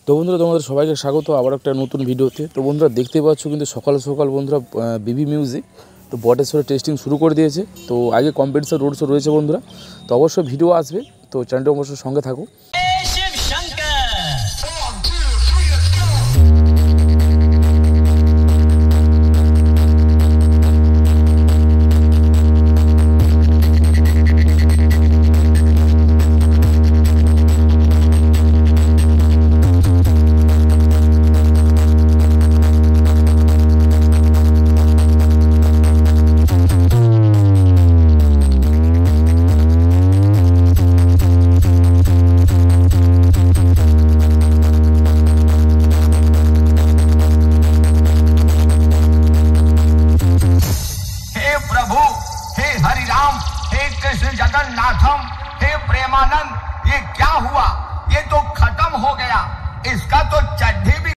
তো বন্ধুরা তোমাদের সবাইকে স্বাগত আবার একটা নতুন ভিডিওতে। তো বন্ধুরা দেখতে পাচ্ছ কিন্তু সকাল সকাল বন্ধুরা বিবি মিউজিক তো বটেশ্বরে টেস্টিং শুরু করে দিয়েছে। তো আগে কম্পিটিশন রোড শো রয়েছে বন্ধুরা, তো অবশ্যই ভিডিও আসবে, তো চ্যানেলটা অবশ্যই সঙ্গে থাকো। प्रभु हे हरिराम हे कृष्ण जगन्नाथम हे प्रेमानंद, ये क्या हुआ? ये तो खत्म हो गया, इसका तो चड्ढी भी